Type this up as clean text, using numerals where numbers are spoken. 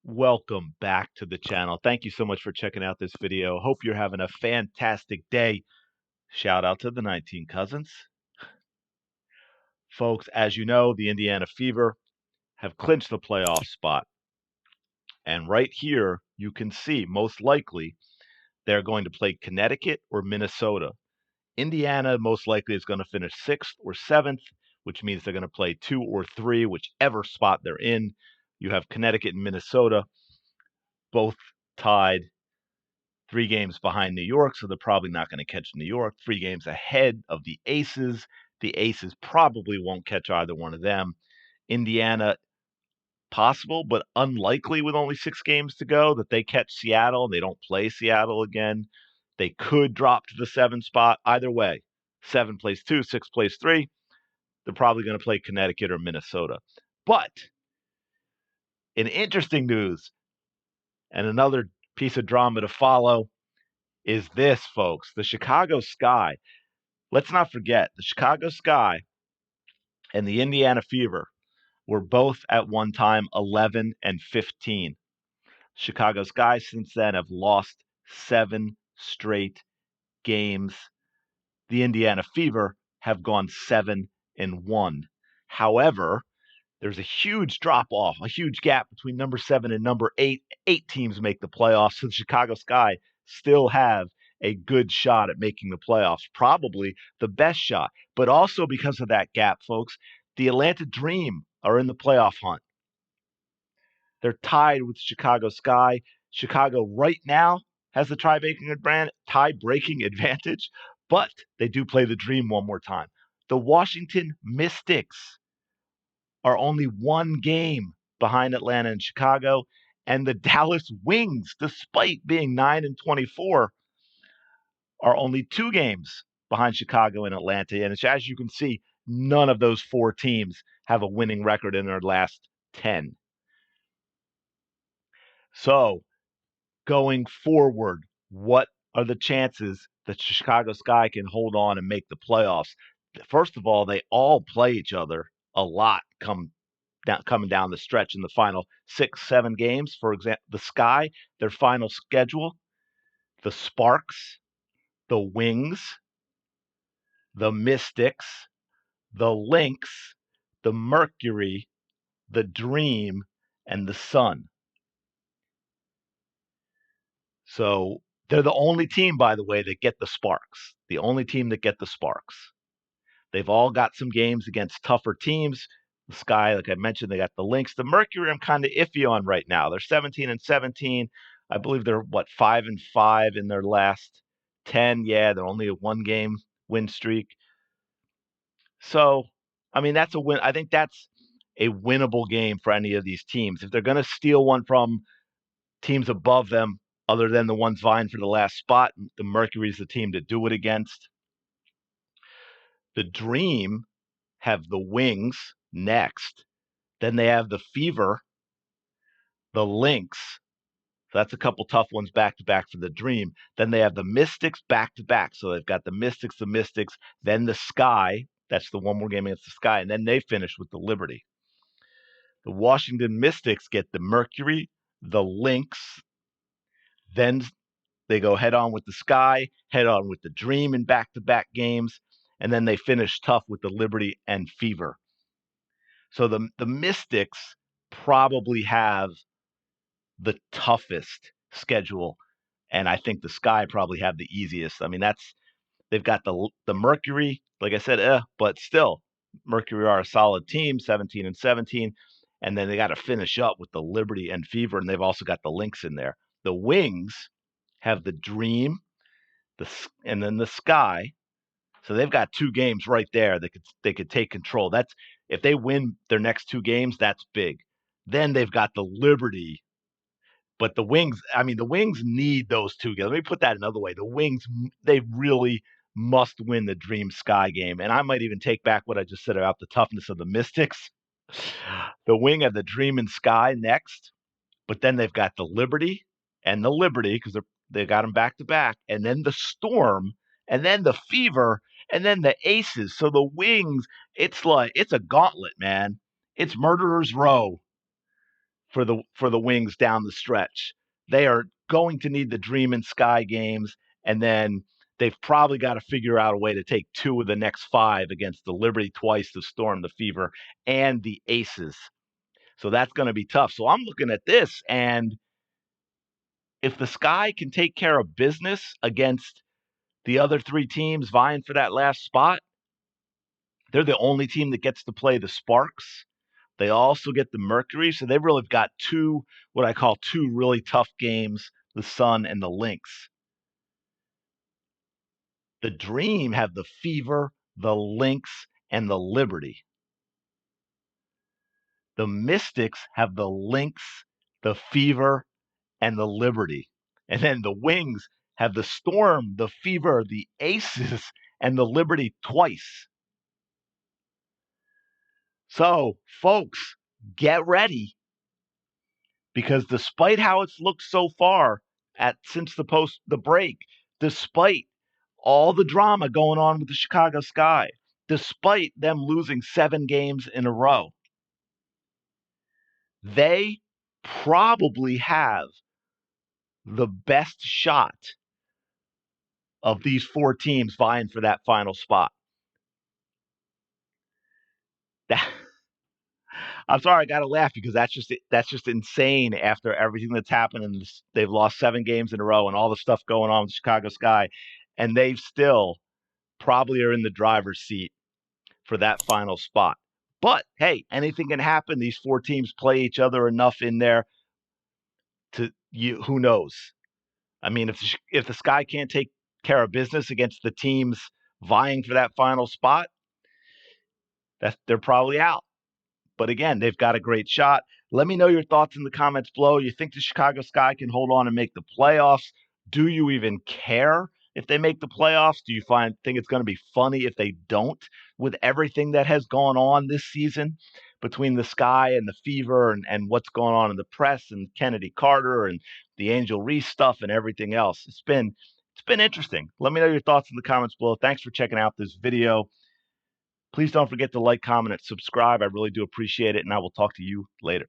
Welcome back to the channel. Thank you so much for checking out this video. Hope you're having a fantastic day. Shout out to the 19 Cousins. Folks, as you know, the Indiana Fever have clinched the playoff spot. And right here, you can see most likely they're going to play Connecticut or Minnesota. Indiana most likely is going to finish 6th or 7th, which means they're going to play 2 or 3, whichever spot they're in. You have Connecticut and Minnesota both tied 3 games behind New York, so they're probably not going to catch New York. 3 games ahead of the Aces. The Aces probably won't catch either one of them. Indiana, possible, but unlikely with only 6 games to go that they catch Seattle and they don't play Seattle again. They could drop to the 7 spot. Either way, 7 plays 2, 6 plays 3. They're probably going to play Connecticut or Minnesota. But in interesting news, and another piece of drama to follow, is this, folks. The Chicago Sky. Let's not forget, the Chicago Sky and the Indiana Fever were both at one time 11 and 15. Chicago Sky since then have lost 7 straight games. The Indiana Fever have gone 7 and 1. However, there's a huge drop off, a huge gap between number 7 and number 8. 8 teams make the playoffs, so the Chicago Sky still have a good shot at making the playoffs, probably the best shot. But also because of that gap, folks, the Atlanta Dream are in the playoff hunt. They're tied with Chicago Sky. Chicago right now has the tie-breaking advantage, but they do play the Dream one more time. The Washington Mystics are only 1 game behind Atlanta and Chicago, and the Dallas Wings, despite being 9 and 24, are only 2 games behind Chicago and Atlanta. And as you can see, none of those 4 teams have a winning record in their last 10. So, going forward, what are the chances that Chicago Sky can hold on and make the playoffs? First of all, they all play each other a lot coming down the stretch in the final 6, 7 games. For example, the Sky, their final schedule, the Sparks, the Wings, the Mystics, the Lynx, the Mercury, the Dream, and the Sun. So they're the only team, by the way, that get the Sparks. The only team that get the Sparks. They've all got some games against tougher teams. The Sky, like I mentioned, they got the Lynx. The Mercury, I'm kind of iffy on right now. They're 17 and 17. I believe they're 5 and 5 in their last 10. Yeah, they're only a 1-game win streak. So, I mean, that's a win. I think that's a winnable game for any of these teams. If they're going to steal one from teams above them, other than the ones vying for the last spot, the Mercury's the team to do it against. The Dream have the Wings next. Then they have the Fever, the Lynx. So that's a couple tough ones back to back for the Dream. Then they have the Mystics back to back. So they've got the Mystics, then the Sky. That's the one more game against the Sky. And then they finish with the Liberty. The Washington Mystics get the Mercury, the Lynx. Then they go head on with the Sky, head on with the Dream in back to back games. And then they finish tough with the Liberty and Fever. So the Mystics probably have the toughest schedule, and I think the Sky probably have the easiest. I mean, they've got the Mercury, like I said, but still, Mercury are a solid team, 17 and 17, and then they got to finish up with the Liberty and Fever, and they've also got the Lynx in there. The Wings have the Dream, and then the Sky. So they've got 2 games right there that they could take control. That's if they win their next 2 games, that's big. Then they've got the Liberty, but the Wings. I mean, the Wings need those 2 games. Let me put that another way: the Wings, they really must win the Dream Sky game. And I might even take back what I just said about the toughness of the Mystics. The Wing have the Dream and Sky next, but then they've got the Liberty because they got them back to back, and then the Storm, and then the Fever, and then the Aces. So the Wings, it's a gauntlet, man. It's Murderer's Row for the Wings down the stretch. They are going to need the Dream and Sky games, and then they've probably got to figure out a way to take 2 of the next 5 against the Liberty twice, the Storm, the Fever, and the Aces. So that's going to be tough. So I'm looking at this, and if the Sky can take care of business against the other 3 teams vying for that last spot, they're the only team that gets to play the Sparks. They also get the Mercury, so they've really got 2, what I call 2 really tough games, the Sun and the Lynx. The Dream have the Fever, the Lynx, and the Liberty. The Mystics have the Lynx, the Fever, and the Liberty. And then the Wings have the Storm, the Fever, the Aces, and the Liberty twice. So, folks, get ready, because despite how it's looked so far since the break, despite all the drama going on with the Chicago Sky, despite them losing 7 games in a row, they probably have the best shot of these 4 teams vying for that final spot. I'm sorry, I got to laugh because that's just insane after everything that's happened, and they've lost 7 games in a row and all the stuff going on with the Chicago Sky, and they still probably are in the driver's seat for that final spot. But hey, anything can happen. These 4 teams play each other enough in there who knows? I mean, if the Sky can't take care of business against the teams vying for that final spot, they're probably out. But again, they've got a great shot. Let me know your thoughts in the comments below. You think the Chicago Sky can hold on and make the playoffs? Do you even care if they make the playoffs? Do you think it's going to be funny if they don't, with everything that has gone on this season between the Sky and the Fever and what's going on in the press and Kennedy Carter and the Angel Reese stuff and everything else? It's been interesting. Let me know your thoughts in the comments below. Thanks for checking out this video. Please don't forget to like, comment, and subscribe. I really do appreciate it, and I will talk to you later.